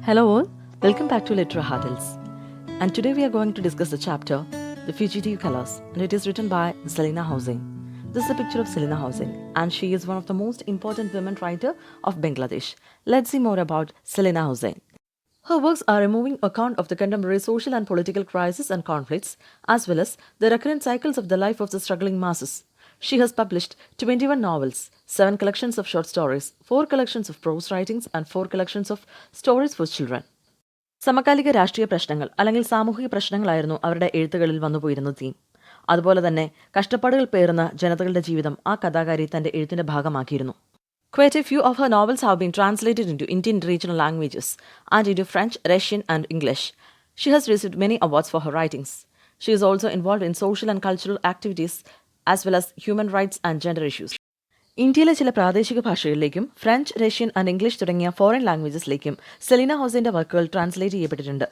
Hello all, welcome back to Litera Hurdles. And today we are going to discuss the chapter, The Fugitive Colours, and it is written by Selina Hossain. This is a picture of Selina Hossain, and she is one of the most important women writers of Bangladesh. Let's see more about Selina Hossain. Her works are a moving account of the contemporary social and political crises and conflicts, as well as the recurrent cycles of the life of the struggling masses. She has published 21 novels, 7 collections of short stories, 4 collections of prose writings, and 4 collections of stories for children. സമകാലിക രാഷ്ട്രീയ പ്രശ്നങ്ങൾ അല്ലെങ്കിൽ സാമൂഹിക പ്രശ്നങ്ങളായിരുന്നു അവരുടെ എഴുത്തുകളിൽ വന്നുപോയിരുന്ന theme. അതുപോലെ തന്നെ കഷ്ടപ്പാടുകൾ പേറുന്ന ജനതകളുടെ ജീവിതം ആ കഥാകാരി തന്റെ എഴുത്തിന്റെ ഭാഗമാക്കിയിരുന്നു. Quite a few of her novels have been translated into Indian regional languages and into French, Russian, and English. She has received many awards for her writings. She is also involved in social and cultural activities as well as human rights and gender issues. ഇന്ത്യയിലെ ചില പ്രാദേശിക ഭാഷകളിലേക്കും French, Russian and English തുടങ്ങിയ foreign ലാംഗ്വേജസിലേക്കും Selina ഹോസൈൻ്റെ വർക്കുകൾ translate ചെയ്യപ്പെട്ടിട്ടുണ്ട്.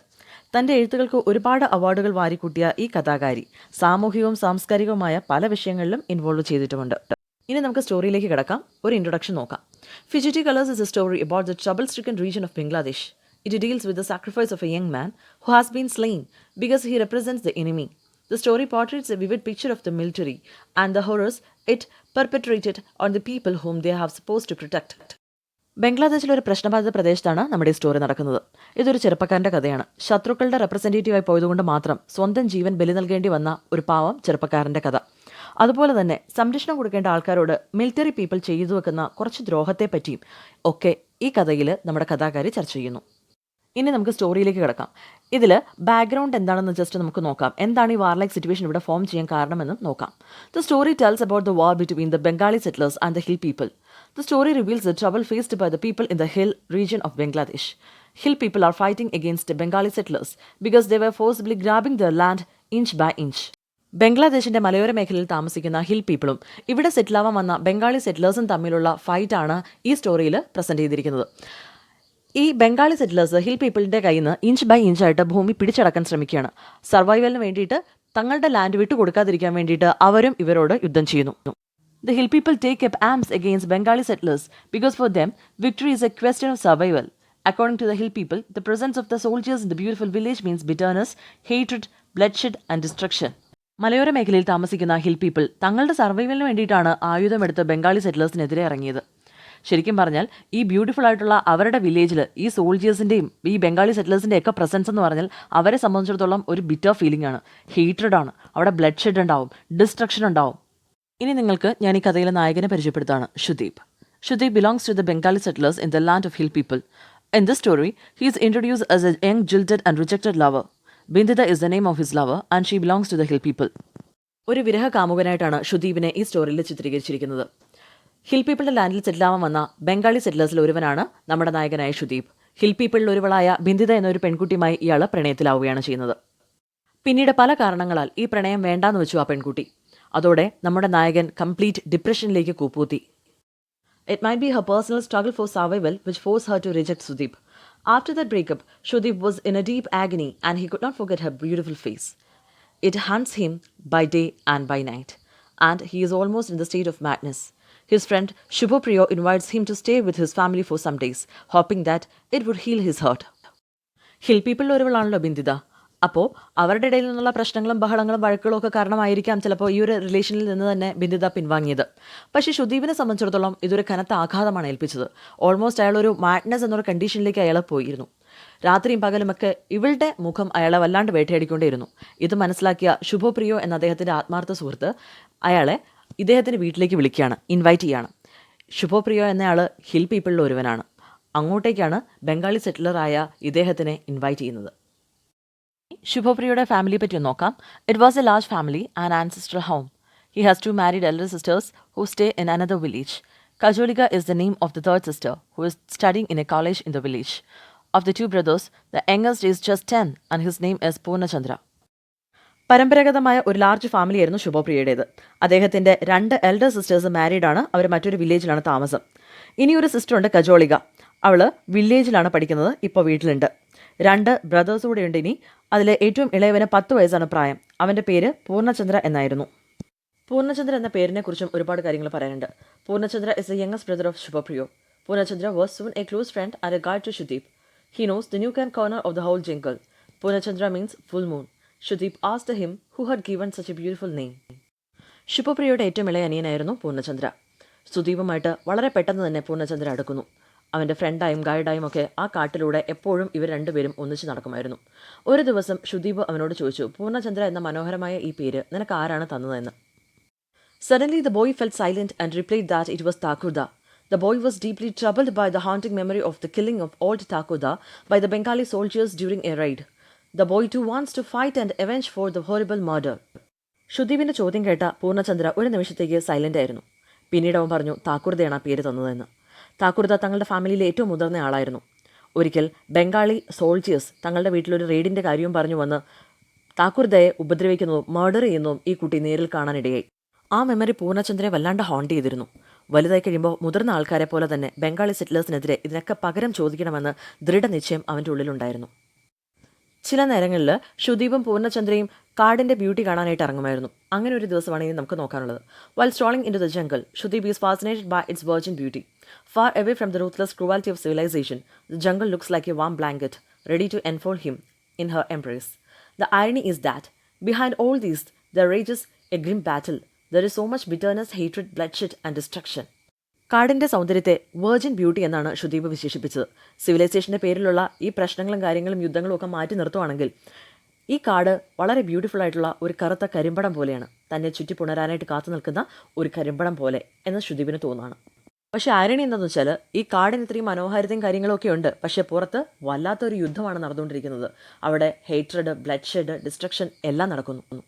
തൻ്റെ എഴുത്തുകൾക്ക് ഒരുപാട് അവാർഡുകൾ വാരിക്കൂട്ടിയ ഈ കഥാകാരി സാമൂഹികവും സാംസ്കാരികവുമായ പല വിഷയങ്ങളിലും ഇൻവോൾവ് ചെയ്തിട്ടുമുണ്ട്. ഇനി നമുക്ക് സ്റ്റോറിയിലേക്ക് കിടക്കാം. ഒരു ഇൻട്രൊഡക്ഷൻ നോക്കാം. Fugitive Colours is a story about the trouble-stricken region of Bangladesh. It deals with the sacrifice of a young man who has been slain because he represents the enemy. The story portrays a vivid picture of the military and the horrors it perpetrated on the people whom they have supposed to protect. ബംഗ്ലാദേശിലെ ഒരു പ്രശ്നബാധിത പ്രദേശത്താണ് നമ്മുടെ ഈ story നടക്കുന്നത്. ഇതൊരു ചെറുപ്പക്കാരൻ്റെ കഥയാണ്. ശത്രുക്കളുടെ റെപ്രസെൻറ്റേറ്റീവായി പോയതുകൊണ്ട് മാത്രം സ്വന്തം ജീവൻ ബലി നൽകേണ്ടി വന്ന ഒരു പാവം ചെറുപ്പക്കാരൻ്റെ കഥ. അതുപോലെ തന്നെ സംരക്ഷണം കൊടുക്കേണ്ട ആൾക്കാരോട് മിലിറ്ററി പീപ്പിൾ ചെയ്തു വെക്കുന്ന കുറച്ച് ദ്രോഹത്തെ പറ്റിയും ഒക്കെ ഈ കഥയിൽ നമ്മുടെ കഥാകാരി ചർച്ച ചെയ്യുന്നു. ഇനി നമുക്ക് സ്റ്റോറിയിലേക്ക് കിടക്കാം. ഇതിൽ ബാക്ക്ഗ്രൗണ്ട് എന്താണെന്ന് ജസ്റ്റ് നമുക്ക് നോക്കാം. എന്താണ് ഈ വാർലൈക്ക് സിറ്റുവേഷൻ ഇവിടെ ഫോം ചെയ്യാൻ കാരണമെന്നും നോക്കാം. The story tells about the war between the Bengali settlers and the hill people. The story reveals the trouble faced by the people in the hill region of Bangladesh. Hill people are fighting against the Bengali settlers because they were forcibly grabbing their land inch by inch. ബംഗ്ലാദേശിന്റെ മലയോര മേഖലയിൽ താമസിക്കുന്ന hill പീപ്പിളും ഇവിടെ സെറ്റിലാവാൻ വന്ന ബംഗാളി സെറ്റിലേഴ്സും തമ്മിലുള്ള ഫൈറ്റാണ് ഈ സ്റ്റോറിയിൽ present ചെയ്തിരിക്കുന്നത്. ഈ Bengali settlers hill പീപ്പിളിന്റെ കയ്യിൽ നിന്ന് ഇഞ്ച് ബൈ ഇഞ്ചായിട്ട് ഭൂമി പിടിച്ചടക്കാൻ ശ്രമിക്കുകയാണ്. സർവൈവലിന് വേണ്ടിയിട്ട് തങ്ങളുടെ ലാൻഡ് വിട്ടു കൊടുക്കാതിരിക്കാൻ വേണ്ടിയിട്ട് അവരും ഇവരോട് യുദ്ധം ചെയ്യുന്നു. The hill people take up arms against Bengali settlers because for them victory is a question of survival. According to the hill people, the presence of the soldiers in the beautiful village means bitterness, hatred, bloodshed and destruction. മലയോര മേഖലയിൽ താമസിക്കുന്ന hill people തങ്ങളുടെ സർവൈവലിന് വേണ്ടിയിട്ടാണ് ആയുധമെടുത്ത് ബംഗാളി സെറ്റിലേഴ്സിനെതിരെ ഇറങ്ങിയത്. ശരിക്കും പറഞ്ഞാൽ ഈ beautiful ആയിട്ടുള്ള അവരുടെ വില്ലേജിൽ ഈ സോൾജേഴ്സിൻ്റെയും ഈ ബംഗാളി സെറ്റിലേഴ്സിൻ്റെയും ഒക്കെ പ്രസൻസ് എന്ന് പറഞ്ഞാൽ അവരെ സംബന്ധിച്ചിടത്തോളം ഒരു ബിറ്റർ ഫീലിംഗ് ആണ്. ഹേറ്റഡ് ആണ്, അവിടെ ബ്ലഡ് ഷെഡ് ഉണ്ടാവും, ഡിസ്ട്രക്ഷൻ ഉണ്ടാവും. ഇനി നിങ്ങൾക്ക് ഞാൻ ഈ കഥയിലെ നായകനെ പരിചയപ്പെടുത്താണ്. ഷുദീപ്. Shudip belongs to the Bengali settlers in the land of hill people. In this story, he is introduced as a young jilted and rejected lover. Bidhitha is the name of his lover and she belongs to the hill people. ഒരു വിരഹ കാമുകനായിട്ടാണ് ഷുദീപിനെ ഈ സ്റ്റോറിയിൽ ചിത്രീകരിച്ചിരിക്കുന്നത്. Hill പീപ്പിളുടെ ലാൻഡിൽ സെറ്റിലാവാൻ വന്ന ബംഗാളി സെറ്റിലേഴ്സിൽ ഒരുവനാണ് നമ്മുടെ നായകനായ ഷുദീപ്. Hill പീപ്പിളിൽ ഒരുവളായ ബിന്ദിത എന്നൊരു പെൺകുട്ടിയുമായി ഇയാൾ പ്രണയത്തിലാവുകയാണ് ചെയ്യുന്നത്. പിന്നീട് പല കാരണങ്ങളാൽ ഈ പ്രണയം വേണ്ടാന്ന് വെച്ചു ആ പെൺകുട്ടി. അതോടെ നമ്മുടെ നായകൻ complete ഡിപ്രഷനിലേക്ക് കൂപ്പൂത്തി. It might be her personal struggle for survival which forced her to reject Shudip. After that breakup, Shudip was in a deep agony and he could not forget her beautiful face. It haunts him by day and by night, and he is almost in the state of madness. His friend Shubhopriyo invites him to stay with his family for some days, hoping that it would heal his hurt. Hill പീപ്പിളിൽ ഒരുവളാണല്ലോ ബിന്ദിത. അപ്പോൾ അവരുടെ ഇടയിൽ നിന്നുള്ള പ്രശ്നങ്ങളും ബഹളങ്ങളും വഴക്കുകളും ഒക്കെ കാരണമായിരിക്കാം ചിലപ്പോൾ ഈ ഒരു റിലേഷനിൽ നിന്ന് തന്നെ ബിന്ദിത പിൻവാങ്ങിയത്. പക്ഷേ ഷുദീപിനെ സംബന്ധിച്ചിടത്തോളം ഇതൊരു കനത്ത ആഘാതമാണ് ഏൽപ്പിച്ചത്. ഓൾമോസ്റ്റ് അയാളൊരു മാഡ്നസ് എന്നൊരു കണ്ടീഷനിലേക്ക് അയാൾ പോയിരുന്നു. രാത്രിയും പകലുമൊക്കെ ഇവളുടെ മുഖം അയാളെ വല്ലാണ്ട് വേട്ടയാടിക്കൊണ്ടേയിരുന്നു. ഇത് മനസ്സിലാക്കിയ ശുഭോപ്രിയോ എന്ന അദ്ദേഹത്തിൻ്റെ ആത്മാർത്ഥ സുഹൃത്ത് അയാളെ ഇദ്ദേഹത്തിൻ്റെ വീട്ടിലേക്ക് വിളിക്കുകയാണ്, ഇൻവൈറ്റ് ചെയ്യുകയാണ്. ശുഭോപ്രിയോ എന്നയാൾ ഹിൽ പീപ്പിളിൽ ഒരുവനാണ്. അങ്ങോട്ടേക്കാണ് ബംഗാളി സെറ്റിലറായ ഇദ്ദേഹത്തിനെ ഇൻവൈറ്റ് ചെയ്യുന്നത്. ശുഭോപ്രിയയുടെ ഫാമിലിയെ പറ്റി ഒന്ന് നോക്കാം. It was A large family and ancestral home. He has 2 married elder sisters who stay in another village. Kajolika is the name of the third sister who is studying in a college in the village. Of the 2 brothers, the youngest is just 10 and his name is Purnachandra. പരമ്പരാഗതമായ ഒരു large ഫാമിലിയായിരുന്നു ശുഭോപ്രിയയുടേത്. അദ്ദേഹത്തിൻ്റെ 2 elder sisters മാരീഡാണ്. അവർ മറ്റൊരു വില്ലേജിലാണ് താമസം. ഇനിയൊരു സിസ്റ്ററുണ്ട് കജോളിക. അവൾ വില്ലേജിലാണ് പഠിക്കുന്നത്, ഇപ്പോൾ വീട്ടിലുണ്ട്. 2 ബ്രദേഴ്സ് കൂടെ ഉണ്ട്. ഇനി അതിലെ ഏറ്റവും ഇളയവന് 10 വയസ്സാണ് പ്രായം. അവൻ്റെ പേര് പൂർണ്ണചന്ദ്ര എന്നായിരുന്നു. പൂർണ്ണചന്ദ്ര എന്ന പേരിനെക്കുറിച്ചും ഒരുപാട് കാര്യങ്ങൾ പറയാനുണ്ട്. Purnachandra is the youngest brother of Shubhapriyo. Purnachandra was soon a close friend and a guide to Shudip. He knows the nook and corner of the whole jungle. Purnachandra means full moon. Shudip asked him who had given such a beautiful name. ശുഭപ്രിയയുടെ ഏറ്റവും ഇളയ അനിയനായിരുന്നു പൂർണ്ണചന്ദ്ര. സുദീപുമായിട്ട് വളരെ പെട്ടെന്ന് തന്നെ പൂർണ്ണചന്ദ്ര അടുക്കുന്നു. അവൻ്റെ ഫ്രണ്ടായും ഗൈഡായും ഒക്കെ ആ കാട്ടിലൂടെ എപ്പോഴും ഇവർ രണ്ടുപേരും ഒന്നിച്ച് നടക്കുമായിരുന്നു. ഒരു ദിവസം ശുദീപ് അവനോട് ചോദിച്ചു, പൂർണ്ണചന്ദ്ര എന്ന മനോഹരമായ ഈ പേര് നിനക്ക് ആരാണ് തന്നതെന്ന്. Suddenly the boy felt silent and replied that it was Thakurda. The boy was deeply troubled by the haunting memory of the killing of old Thakurda by the Bengali soldiers during a raid. The boy too wants to fight and avenge for the horrible murder. ഷുദീപിന്റെ ചോദ്യം കേട്ട പൂർണ്ണചന്ദ്ര ഒരു നിമിഷത്തേക്ക് silent ആയിരുന്നു. പിന്നീട് അവൻ പറഞ്ഞു താക്കൂർദയാണ് ആ പേര് തന്നതെന്ന്. താക്കൂർദ തങ്ങളുടെ ഫാമിലിയിലെ ഏറ്റവും മുതിർന്ന ആളായിരുന്നു. ഒരിക്കൽ ബംഗാളി സോൾജിയേഴ്സ് തങ്ങളുടെ വീട്ടിലൊരു റെയ്ഡിൻ്റെ കാര്യവും പറഞ്ഞു വന്ന് താക്കൂർദയെ ഉപദ്രവിക്കുന്നതും മർഡർ ചെയ്യുന്നതും ഈ കുട്ടി നേരിൽ കാണാനിടയായി. ആ മെമ്മറി പൂർണ്ണചന്ദ്രയെ വല്ലാണ്ട് ഹോണ്ട് ചെയ്തിരുന്നു. വലുതായി കഴിയുമ്പോൾ മുതിർന്ന ആൾക്കാരെ പോലെ തന്നെ ബംഗാളി സെറ്റിലേഴ്സിനെതിരെ ഇതിനൊക്കെ പകരം ചോദിക്കണമെന്ന് ദൃഢനിശ്ചയം അവൻ്റെ ഉള്ളിലുണ്ടായിരുന്നു. ചില നേരങ്ങളിൽ ഷുദീപും പൂർണ്ണചന്ദ്രയും കാടിൻ്റെ ബ്യൂട്ടി കാണാനായിട്ട് ഇറങ്ങുമായിരുന്നു. അങ്ങനെ ഒരു ദിവസമാണ് ഇനി നമുക്ക് നോക്കാനുള്ളത്. While strolling into the jungle, Shudip is fascinated by its virgin beauty. Far away from the ruthless cruelty of civilization, the jungle looks like a warm blanket, ready to enfold him in her embrace. The irony is that, behind all these, there rages a grim battle. There is so much bitterness, hatred, bloodshed and destruction. കാടിൻ്റെ സൗന്ദര്യത്തെ virgin beauty എന്നാണ് ഷുദീപ് വിശേഷിപ്പിച്ചത്. സിവിലൈസേഷൻ്റെ പേരിലുള്ള ഈ പ്രശ്നങ്ങളും കാര്യങ്ങളും യുദ്ധങ്ങളും ഒക്കെ മാറ്റി നിർത്തുവാണെങ്കിൽ ഈ കാട് വളരെ ബ്യൂട്ടിഫുൾ ആയിട്ടുള്ള ഒരു കറുത്ത കരിമ്പടം പോലെയാണ്, തന്നെ ചുറ്റി പുണരാനായിട്ട് കാത്തു നിൽക്കുന്ന ഒരു കരിമ്പടം പോലെ എന്ന് ഷുദീപിന് തോന്നുകയാണ്. പക്ഷേ ആരണി എന്താണെന്ന് വെച്ചാൽ ഈ കാടിന് ഇത്രയും മനോഹാരിതയും കാര്യങ്ങളൊക്കെ ഉണ്ട്, പക്ഷേ പുറത്ത് വല്ലാത്തൊരു യുദ്ധമാണ് നടന്നുകൊണ്ടിരിക്കുന്നത്. അവിടെ ഹേറ്റ്രഡ്, ബ്ലഡ് ഷെഡ്, ഡിസ്ട്രക്ഷൻ എല്ലാം നടക്കുന്നു.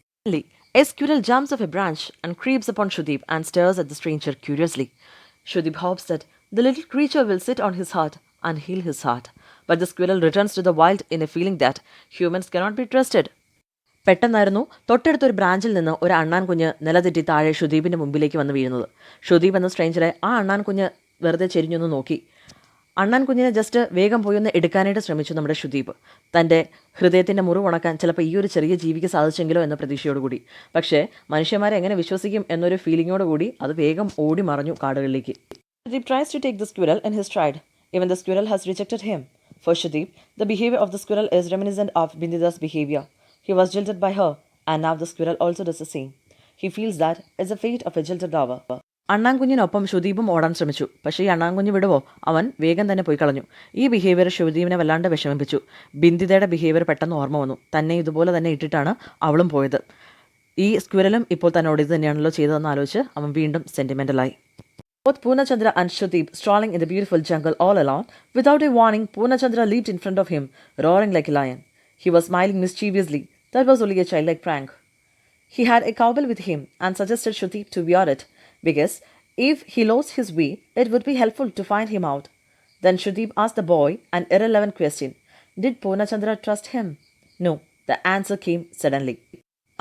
A squirrel jumps off a branch and creeps upon Shudip and stares at the stranger curiously. Shudip hopes that the little creature will sit on his heart and heal his heart. But the squirrel returns to the wild in a feeling that humans cannot be trusted. പെട്ടെന്നായിരുന്നു തൊട്ടടുത്തൊരു ബ്രാഞ്ചിൽ നിന്ന് ഒരു അണ്ണാൻ കുഞ്ഞ് നിലതെറ്റി താഴെ ഷുദീപിൻ്റെ മുമ്പിലേക്ക് വന്ന് വീഴുന്നത്. ഷുദീപ് എന്ന സ്ട്രേഞ്ചറെ ആ അണ്ണാൻ കുഞ്ഞ് വെറുതെ ചെരിഞ്ഞൊന്ന് നോക്കി. അണ്ണാൻ കുഞ്ഞിനെ ജസ്റ്റ് വേഗം പോയി ഒന്ന് എടുക്കാനായിട്ട് ശ്രമിച്ചു നമ്മുടെ ഷുദീപ്. തൻ്റെ ഹൃദയത്തിൻ്റെ മുറിവുണക്കാൻ ചിലപ്പോൾ ഈ ഒരു ചെറിയ ജീവിക്ക് സാധിച്ചെങ്കിലോ എന്ന പ്രതീക്ഷയോടുകൂടി. പക്ഷേ മനുഷ്യന്മാരെ എങ്ങനെ വിശ്വസിക്കും എന്നൊരു ഫീലിങ്ങോടുകൂടി അത് വേഗം ഓടി മറഞ്ഞു കാടുകളിലേക്ക്. Shudip tries to take the squirrel in his stride. Even the squirrel has rejected him. For Shudip, the behavior of the squirrel is reminiscent of Bidhitha's behavior. He was jilted by her, and now the squirrel also does the same. He feels that it's the fate of a jilted lover. അണ്ണാൻകുഞ്ഞിനൊപ്പം ഷുദീപും ഓടാൻ ശ്രമിച്ചു. പക്ഷേ ഈ അണ്ണാൻകുഞ്ഞ് വിടുവോ, അവൻ വേഗം തന്നെ പോയി കളഞ്ഞു. ഈ ബിഹേവിയർ ഷുദീപിനെ വല്ലാണ്ട് വിഷമിപ്പിച്ചു. ബിന്ദിതയുടെ ബിഹേവിയർ പെട്ടെന്ന് ഓർമ്മ വന്നു. തന്നെ ഇതുപോലെ തന്നെ ഇട്ടിട്ടാണ് അവളും പോയത്. ഈ സ്ക്വിരലും ഇപ്പോൾ തന്നോട് ഇത് തന്നെയാണല്ലോ ചെയ്തതെന്ന് ആലോചിച്ച് അവൻ വീണ്ടും സെൻറ്റിമെൻ്റലായി. Both Purnachandra and Shudip strolling in the beautiful jungle all alone. Without a warning, Purnachandra leaped in front of him, roaring like a lion. He was smiling mischievously. That was only a childlike prank. He had a cowbell with him and suggested Shudip to wear it, because if he lost his way, it would be helpful to find him out. Then Shudip asked the boy an irrelevant question. Did Purnachandra trust him? No. The answer came suddenly.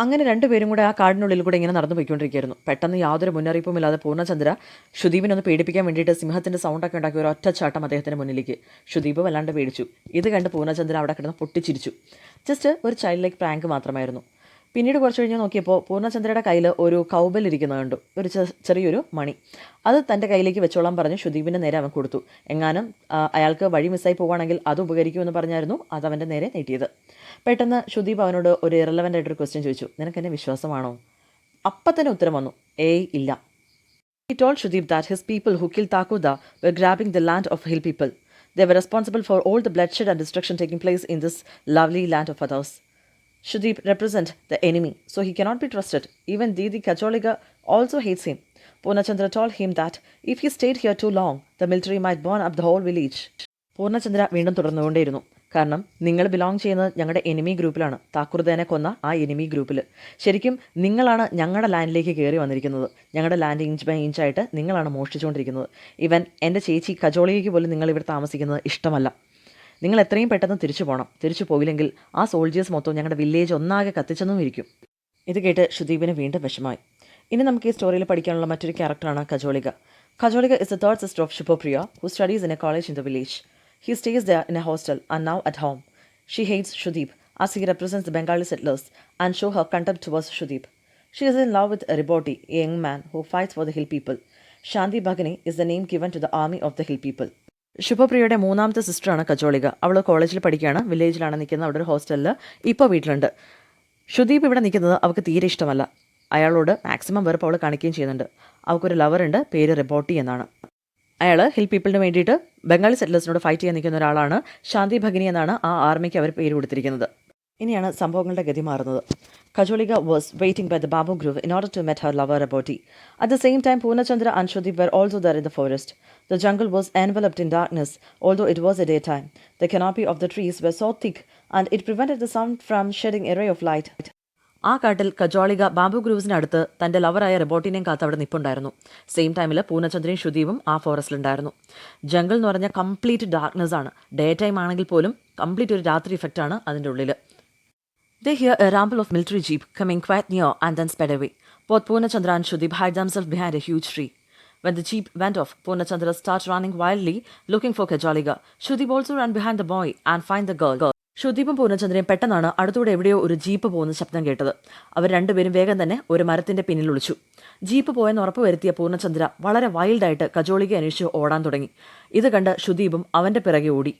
അങ്ങനെ രണ്ടുപേരും കൂടെ ആ കാടിനുള്ളിൽ കൂടെ ഇങ്ങനെ നടന്നു പോയിക്കൊണ്ടിരിക്കുകയായിരുന്നു. പെട്ടെന്ന് യാതൊരു മുന്നറിയിപ്പുമില്ലാതെ പൂർണ്ണചന്ദ്ര ഷുദീപിനൊന്ന് പേടിപ്പിക്കാൻ വേണ്ടിയിട്ട് സിംഹത്തിൻ്റെ സൗണ്ടൊക്കെ ഉണ്ടാക്കി ഒരു ഒറ്റച്ചാട്ടം അദ്ദേഹത്തിൻ്റെ മുന്നിലേക്ക്. ഷുദീപ് വല്ലാണ്ട് പേടിച്ചു. ഇത് കണ്ട് പൂർണ്ണചന്ദ്ര അവിടെ കിടന്ന് പൊട്ടിച്ചിരിച്ചു. ജസ്റ്റ് ഒരു ചൈൽഡ് ലൈക്ക് പ്രാങ്ക് മാത്രമായിരുന്നു. പിന്നീട് കുറച്ച് കഴിഞ്ഞ് നോക്കിയപ്പോൾ പൂർണ്ണചന്ദ്രയുടെ കയ്യിൽ ഒരു കൗബൽ ഇരിക്കുന്നത് കണ്ടു, ഒരു ചെറിയൊരു മണി. അത് തൻ്റെ കയ്യിലേക്ക് വെച്ചോളാൻ പറഞ്ഞ് ഷുദീപിൻ്റെ നേരെ അവൻ കൊടുത്തു. എങ്ങാനും അയാൾക്ക് വഴി മിസ്സായി പോവുകയാണെങ്കിൽ അത് ഉപകരിക്കുമെന്ന് പറഞ്ഞായിരുന്നു അത് അവൻ്റെ നേരെ നീട്ടിയത്. പെട്ടെന്ന് ഷുദീപ് അവനോട് ഒരു ഇറലവൻ്റ് ആയിട്ടൊരു ക്വസ്റ്റ്യൻ ചോദിച്ചു, നിനക്കെന്നെ വിശ്വാസമാണോ? അപ്പം തന്നെ ഉത്തരം വന്നു, ഏയ് ഇല്ല. He told Shudip that his people who killed Thakurda were grabbing the land of hill people. They were responsible for all the bloodshed and destruction taking place in this lovely land of others. Shudip represents the enemy, so he cannot be trusted. Even Didi Kajoliga also hates him. Purnachandra told him that if he stayed here too long, the military might burn up the whole village. പൂർണ്ണചന്ദ്ര വീണ്ടും തുടർന്നുകൊണ്ടേയിരുന്നു. കാരണം നിങ്ങൾ belong ചെയ്യുന്നത് ഞങ്ങളുടെ enemy ഗ്രൂപ്പിലാണ്, താക്കൂർദേനെ കൊന്ന ആ enemy ഗ്രൂപ്പിൽ. ശരിക്കും നിങ്ങളാണ് ഞങ്ങളുടെ ലാൻഡിലേക്ക് കയറി വന്നിരിക്കുന്നത്. ഞങ്ങളുടെ ലാൻഡ് ഇഞ്ച് ബൈ ഇഞ്ചായിട്ട് നിങ്ങളാണ് മോഷ്ടിച്ചുകൊണ്ടിരിക്കുന്നത്. ഇവൻ എൻ്റെ ചേച്ചി കജോളിക്ക് പോലും നിങ്ങൾ ഇവിടെ താമസിക്കുന്നത് ഇഷ്ടമല്ല. നിങ്ങൾ എത്രയും പെട്ടെന്ന് തിരിച്ചു പോകണം. തിരിച്ചു പോയില്ലെങ്കിൽ ആ സോൾജേഴ്സ് മൊത്തം ഞങ്ങളുടെ വില്ലേജ് ഒന്നാകെ കത്തിച്ചെന്നും ഇരിക്കും. ഇത് കേട്ട് ഷുദീപിന് വീണ്ടും വിഷമായി. ഇനി നമുക്ക് ഈ സ്റ്റോറിയിൽ പഠിക്കാനുള്ള മറ്റൊരു ക്യാരക്ടറാണ് കജോളിക. Kajoliga is the third sister of Shubhopriyo, who studies in a college in the village. He stays there in a hostel and now at home. She hates Shudip as he represents the Bengali settlers and show her contempt towards Shudip. She is in love with Riboti, a young man who fights for the hill people. Shanti Bhagani is the name given to the army of the hill people. ശുഭപ്രിയയുടെ മൂന്നാമത്തെ സിസ്റ്ററാണ് കജോളിക. അവൾ കോളേജിൽ പഠിക്കുകയാണ്, വില്ലേജിലാണ് നിൽക്കുന്നത്, അവിടെ ഒരു ഹോസ്റ്റലിൽ ഇപ്പോൾ വീട്ടിലുണ്ട്. ഷുദീപ് ഇവിടെ നിൽക്കുന്നത് അവൾക്ക് തീരെ ഇഷ്ടമല്ല. അയാളോട് മാക്സിമം വെറുപ്പ് അവൾ കാണിക്കുകയും ചെയ്യുന്നുണ്ട്. അവൾക്കൊരു ലവറുണ്ട്, പേര് റെബോട്ടി എന്നാണ്. അയാൾ ഹിൽ പീപ്പിളിന് വേണ്ടിയിട്ട് ബംഗാളി സെറ്റിലേഴ്സിനോട് ഫൈറ്റ് ചെയ്യാൻ നിൽക്കുന്ന ഒരാളാണ്. ശാന്തി ഭഗിനി എന്നാണ് ആ ആർമിക്ക് അവർ പേര് കൊടുത്തിരിക്കുന്നത്. ഇനിയാണ് സംഭവങ്ങളുടെ ഗതി മാറുന്നത്. Kajolika was waiting by the bamboo grove in order to meet her lover Raboti. At the same time, Purnachandra and Shudip were also there in the forest. The jungle was enveloped in darkness, although it was a daytime. The canopy of the trees was so thick, and it prevented the sun from shedding a ray of light. ആ കാട്ടിൽ കജോളിക bamboo ഗ്രൂവ്സിനടുത്ത് തൻ്റെ ലവറായ റെബോട്ടിനെയും കാത്ത് അവിടെ നിൽപ്പുണ്ടായിരുന്നു. Same ടൈമിൽ പൂർണ്ണചന്ദ്രയും ഷുദീപും ആ ഫോറസ്റ്റിലുണ്ടായിരുന്നു. Jungle എന്ന് പറഞ്ഞാൽ complete darkness ആണ്. ഡേ ടൈം ആണെങ്കിൽ പോലും കംപ്ലീറ്റ് ഒരു രാത്രി ഇഫക്റ്റാണ് അതിൻ്റെ ഉള്ളിൽ. They hear a rumble of military jeep coming quite near and then sped away. Both Purnachandra and Shudip hid themselves behind a huge tree. When the jeep went off, Purnachandra started running wildly, looking for Kajolika. Shudip also ran behind the boy and find the girl. ഷുദീപും പൂർണ്ണചന്ദ്രയും പെട്ടെന്നാണ് അടുത്തൂടെ എവിടെയോ ഒരു jeep പോകുന്ന ശബ്ദം കേട്ടത്. അവർ രണ്ടുപേരും വേഗം തന്നെ ഒരു മരത്തിൻ്റെ പിന്നിൽ ഒളിച്ചു. ജീപ്പ് പോയെന്ന് ഉറപ്പ് വരുത്തിയ പൂർണ്ണചന്ദ്ര വളരെ വൈൽഡായിട്ട് കജോളിക അന്വേഷിച്ച് ഓടാൻ തുടങ്ങി. ഇത് കണ്ട് ഷുദീപും അവൻ്റെ പിറകെ ഓടി.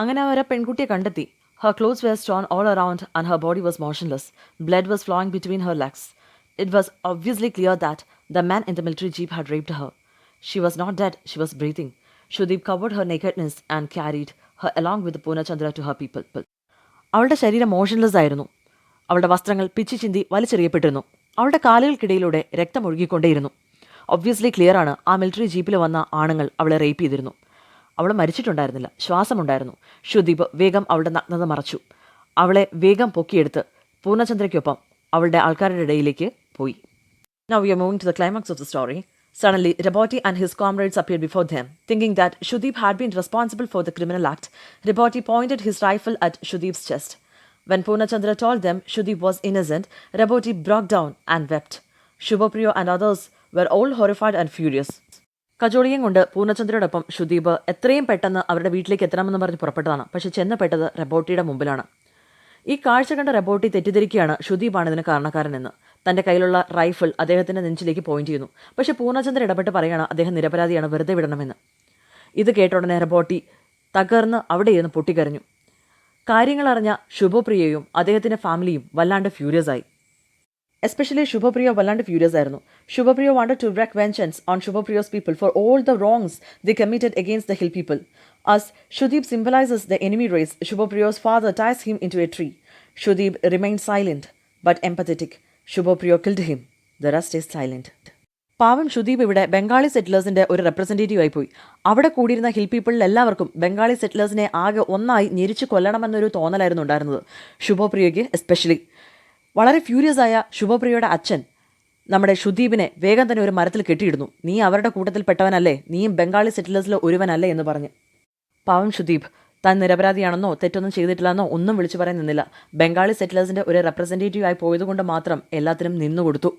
അങ്ങനെ അവർ ആ പെൺകുട്ടിയെ കണ്ടെത്തി. Her clothes were torn all around and her body was motionless. Blood was flowing between her legs. It was obviously clear that the man in the military jeep had raped her. She was not dead, she was breathing. Shudip covered her nakedness and carried her along with Purnachandra to her people. അവളുടെ ശരീരം motionless ആയിരുന്നു. അവളുടെ വസ്ത്രങ്ങൾ പിച്ചി ചിന്തി വലിച്ചെറിയപ്പെട്ടിരുന്നു. അവളുടെ കാലുകൾക്കിടയിലൂടെ രക്തം ഒഴുകിക്കൊണ്ടേയിരുന്നു. Obviously clear ആണ്, ആ മിലിറ്ററി ജീപ്പിൽ വന്ന ആണുങ്ങൾ അവളെ റേപ്പ് ചെയ്തിരുന്നു. അവൾ മരിച്ചിട്ടുണ്ടായിരുന്നില്ല, ശ്വാസമുണ്ടായിരുന്നു. ഷുദീപ് വേഗം അവളുടെ നഗ്നത മറച്ചു. അവളെ വേഗം പൊക്കിയെടുത്ത് പൂർണ്ണചന്ദ്രയ്ക്കൊപ്പം അവളുടെ ആൾക്കാരുടെ ഇടയിലേക്ക് പോയി. Now we are moving to the climax of the story. Suddenly, Raboti and his comrades appeared before them. Thinking that Shudip had been responsible for the criminal act, Raboti pointed his rifle at Shudip's chest. When Purnachandra told them Shudip was innocent, Raboti broke down and wept. Shubhopriyo and others were all horrified and furious. കജോളിയും കൊണ്ട് പൂർണ്ണചന്ദ്രയോടൊപ്പം ഷുദീപ് എത്രയും പെട്ടെന്ന് അവരുടെ വീട്ടിലേക്ക് എത്തണമെന്ന് പറഞ്ഞ് പുറപ്പെട്ടതാണ്. പക്ഷെ ചെന്നപ്പെട്ടത് റെബോട്ടിയുടെ മുമ്പിലാണ്. ഈ കാഴ്ച കണ്ട റെബോട്ടി തെറ്റിദ്ധരിക്കുകയാണ് ഷുദീപാണ് ഇതിന് കാരണക്കാരനെന്ന്. തൻ്റെ കയ്യിലുള്ള റൈഫിൾ അദ്ദേഹത്തിൻ്റെ നെഞ്ചിലേക്ക് പോയിന്റ് ചെയ്യുന്നു. പക്ഷേ പൂർണ്ണചന്ദ്ര ഇടപെട്ട് പറയുകയാണ് അദ്ദേഹം നിരപരാധിയാണ്, വെറുതെ വിടണമെന്ന്. ഇത് കേട്ട ഉടനെ റെബോട്ടി തകർന്ന് അവിടെ ഇരുന്ന് പൊട്ടിക്കരഞ്ഞു. കാര്യങ്ങളറിഞ്ഞ ശുഭപ്രിയയും അദ്ദേഹത്തിൻ്റെ ഫാമിലിയും വല്ലാണ്ട് ഫ്യൂരിയസ് ആയി. എസ്പെഷ്യലി ശുഭപ്രിയ വല്ലാണ്ട് ഫ്യൂരിയസ് ആയിരുന്നു. ശുഭപ്രിയ wanted to wreak vengeance on Shubhopriyo's people for all the wrongs they committed against the hill people. As Shudip symbolizes the enemy race, Shubhopriyo's father ties him into a tree. Shudip remained silent but empathetic. Shubhopriyo killed him. The rest is silent. പാവം ഷുദീപ് ഇവിടെ ബംഗാളി സെറ്റിലേഴ്സിൻ്റെ ഒരു representative ആയിപ്പോയി. അവിടെ കൂടിയിരുന്ന hill പീപ്പിളിൽ എല്ലാവർക്കും ബംഗാളി സെറ്റിലേഴ്സിനെ ആകെ ഒന്നായി ഞെരിച്ചു കൊല്ലണമെന്നൊരു തോന്നലായിരുന്നു ഉണ്ടായിരുന്നത്. ശുഭപ്രിയയ്ക്ക് especially. വളരെ ഫ്യൂരിയസ് ആയ ശുഭപ്രിയയുടെ അച്ഛൻ നമ്മുടെ ഷുദീപിനെ വേഗം തന്നെ ഒരു മരത്തിൽ കെട്ടിയിടുന്നു. നീ അവരുടെ കൂട്ടത്തിൽ പെട്ടവനല്ലേ, നീയും ബംഗാളി സെറ്റിലേഴ്സിൽ ഒരുവനല്ലേ എന്ന് പറഞ്ഞ്. പാവം ഷുദീപ് താൻ നിരപരാധിയാണെന്നോ തെറ്റൊന്നും ചെയ്തിട്ടില്ലെന്നോ ഒന്നും വിളിച്ചു പറയാൻ നിന്നില്ല. ബംഗാളി സെറ്റിലേഴ്സിൻ്റെ ഒരു റെപ്രസെൻറ്റേറ്റീവ് ആയി പോയതുകൊണ്ട് മാത്രം എല്ലാത്തിനും നിന്നുകൊടുത്തു.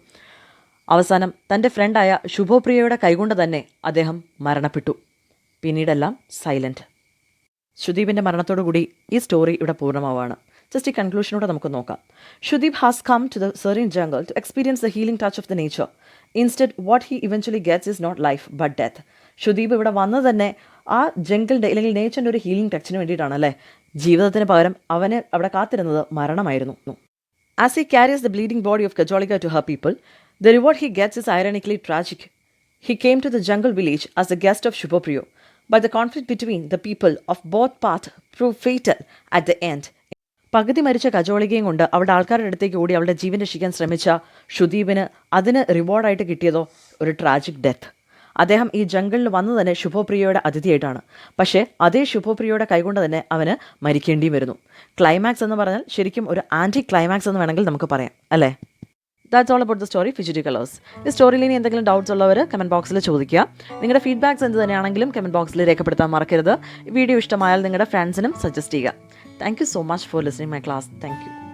അവസാനം തൻ്റെ ഫ്രണ്ടായ ശുഭപ്രിയയുടെ കൈകൊണ്ട് തന്നെ അദ്ദേഹം മരണപ്പെട്ടു. പിന്നീടെല്ലാം സൈലൻറ്റ്. ഷുദീപിൻ്റെ മരണത്തോടുകൂടി ഈ സ്റ്റോറി ഇവിടെ പൂർണ്ണമാവാണ്. ജസ്റ്റ് ഈ കൺക്ലൂഷനോടെ നമുക്ക് നോക്കാം. Sudeep has come to the serene jungle to experience the healing touch of the nature. Instead what he eventually gets is not life but death. Sudeep ഇവിടെ വന്നത് തന്നെ ആ ജംഗിളിൻ്റെ അല്ലെങ്കിൽ നേച്ചറിൻ്റെ ഒരു ഹീലിംഗ് ടച്ചിന് വേണ്ടിയിട്ടാണ് അല്ലേ. ജീവിതത്തിന് പകരം അവന് അവിടെ കാത്തിരുന്നത് മരണമായിരുന്നു. As he carries the bleeding body of Kajolika to her people, the reward he gets is ironically tragic. He came to the jungle village as the guest of Shubhopriyo, but the conflict between the people of both paths proved fatal at the end. പകുതി മരിച്ച കജോളികയും കൊണ്ട് അവളുടെ ആൾക്കാരുടെ അടുത്തേക്ക് ഓടി അവളുടെ ജീവൻ രക്ഷിക്കാൻ ശ്രമിച്ച ഷുദീപിന് അതിന് റിവാർഡായിട്ട് കിട്ടിയതോ ഒരു ട്രാജിക് ഡെത്ത്. അദ്ദേഹം ഈ ജംഗിളിൽ വന്നു തന്നെ ശുഭപ്രിയയുടെ അതിഥിയായിട്ടാണ്. പക്ഷേ അതേ ശുഭപ്രിയയുടെ കൈകൊണ്ട് തന്നെ അവന് മരിക്കേണ്ടിയും വരുന്നു. ക്ലൈമാക്സ് എന്ന് പറഞ്ഞാൽ ശരിക്കും ഒരു ആൻറ്റി ക്ലൈമാക്സ് എന്ന് വേണമെങ്കിൽ നമുക്ക് പറയാം അല്ലേ. That's all about the story Fugitive Colours. ഈ സ്റ്റോറിയിൽ ഇനി എന്തെങ്കിലും ഡൗട്ട്സ് ഉള്ളവർ കമൻറ്റ് ബോക്സിൽ ചോദിക്കുക. നിങ്ങളുടെ ഫീഡ്ബാക്ക്സ് എന്ത് തന്നെയാണെങ്കിലും കമൻറ്റ് ബോക്സിൽ രേഖപ്പെടുത്താൻ മറക്കരുത്. വീഡിയോ ഇഷ്ടമായാൽ നിങ്ങളുടെ ഫ്രണ്ട്സിനും സജസ്റ്റ് ചെയ്യുക. Thank you so much for listening my class. Thank you.